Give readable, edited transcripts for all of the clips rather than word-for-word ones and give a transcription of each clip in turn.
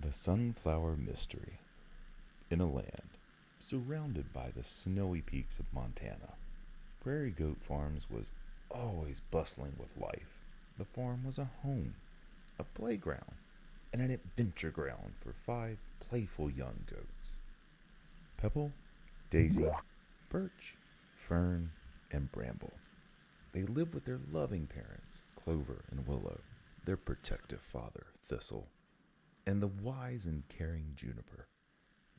The Sunflower Mystery. In a land surrounded by the snowy peaks of Montana, Prairie Goat Farms was always bustling with life. The farm was a home, a playground, and an adventure ground for 5 playful young goats. Pebble, Daisy, Birch, Fern, and Bramble. They lived with their loving parents, Clover and Willow, their protective father, Thistle, and the wise and caring Juniper.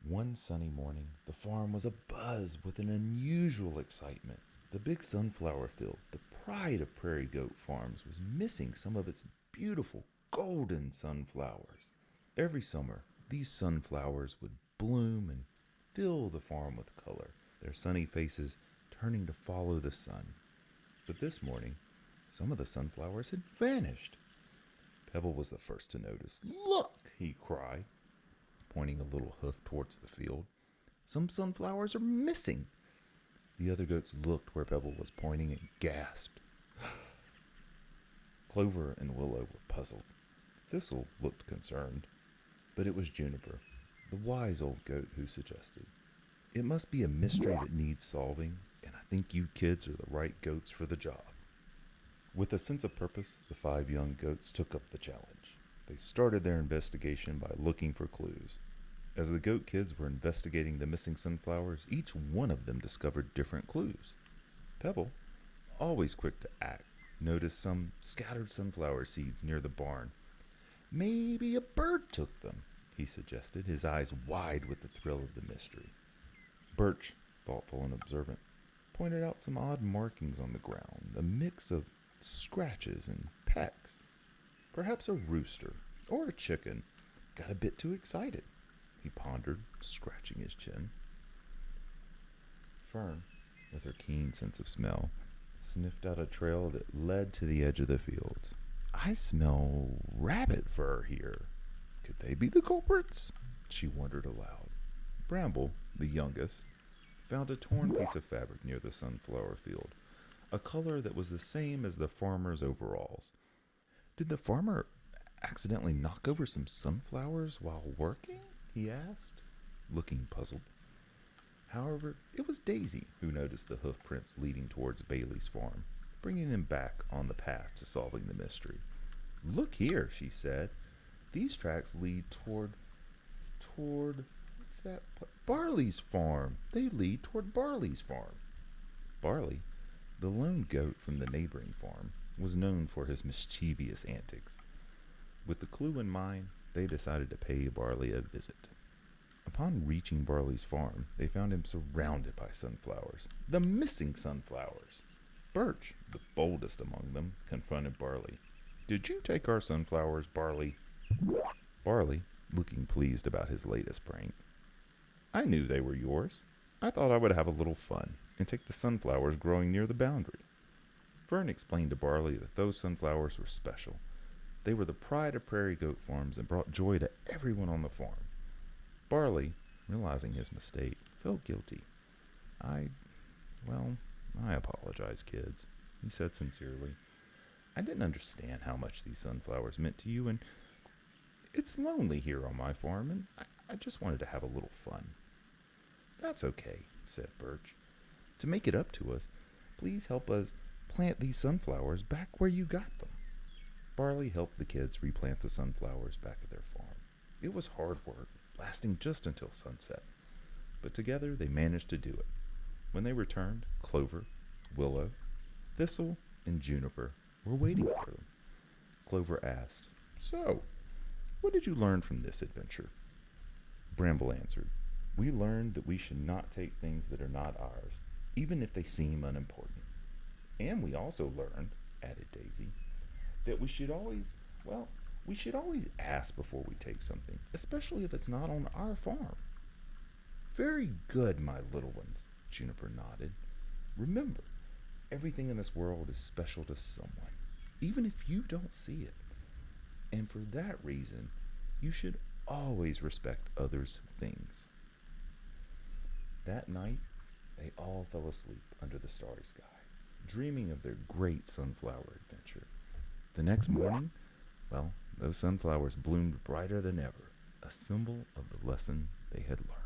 One sunny morning, the farm was abuzz with an unusual excitement. The big sunflower field, the pride of Prairie Goat Farms, was missing some of its beautiful golden sunflowers. Every summer, these sunflowers would bloom and fill the farm with color, their sunny faces turning to follow the sun. But this morning, some of the sunflowers had vanished. Pebble was the first to notice. "Look!" he cried, pointing a little hoof towards the field. "Some sunflowers are missing." The other goats looked where Pebble was pointing and gasped. Clover and Willow were puzzled. Thistle looked concerned, but it was Juniper, the wise old goat, who suggested, "It must be a mystery that needs solving, and I think you kids are the right goats for the job." With a sense of purpose, the 5 young goats took up the challenge. They started their investigation by looking for clues. As the goat kids were investigating the missing sunflowers, each one of them discovered different clues. Pebble, always quick to act, noticed some scattered sunflower seeds near the barn. "Maybe a bird took them," he suggested, his eyes wide with the thrill of the mystery. Birch, thoughtful and observant, pointed out some odd markings on the ground, a mix of scratches and pecks. Perhaps a rooster or a chicken got a bit too excited, he pondered, scratching his chin. Fern, with her keen sense of smell, sniffed out a trail that led to the edge of the fields. "I smell rabbit fur here. Could they be the culprits?" she wondered aloud. Bramble, the youngest, found a torn piece of fabric near the sunflower field, a color that was the same as the farmer's overalls. "Did the farmer accidentally knock over some sunflowers while working?" he asked, looking puzzled. However, it was Daisy who noticed the hoof prints leading towards Bailey's farm, bringing them back on the path to solving the mystery. "Look here," she said. "These tracks lead toward what's that? Barley's farm. They lead toward Barley's farm." Barley, the lone goat from the neighboring farm, was known for his mischievous antics. With the clue in mind, they decided to pay Barley a visit. Upon reaching Barley's farm, they found him surrounded by sunflowers, the missing sunflowers. Birch, the boldest among them, confronted Barley. "Did you take our sunflowers, Barley?" Barley, looking pleased about his latest prank. "I knew they were yours. I thought I would have a little fun and take the sunflowers growing near the boundary." Fern explained to Barley that those sunflowers were special. They were the pride of Prairie Goat Farms and brought joy to everyone on the farm. Barley, realizing his mistake, felt guilty. I apologize, kids," he said sincerely. "I didn't understand how much these sunflowers meant to you, and it's lonely here on my farm, and I just wanted to have a little fun." "That's okay," said Birch. "To make it up to us, please help us plant these sunflowers back where you got them." Barley helped the kids replant the sunflowers back at their farm. It was hard work, lasting just until sunset, but together they managed to do it. When they returned, Clover, Willow, Thistle, and Juniper were waiting for them. Clover asked, "So, what did you learn from this adventure?" Bramble answered, "We learned that we should not take things that are not ours, even if they seem unimportant." "And we also learned," added Daisy, "that we should always ask before we take something, especially if it's not on our farm." "Very good, my little ones," Juniper nodded. "Remember, everything in this world is special to someone, even if you don't see it. And for that reason, you should always respect others' things." That night, they all fell asleep under the starry sky, dreaming of their great sunflower adventure. The next morning, those sunflowers bloomed brighter than ever, a symbol of the lesson they had learned.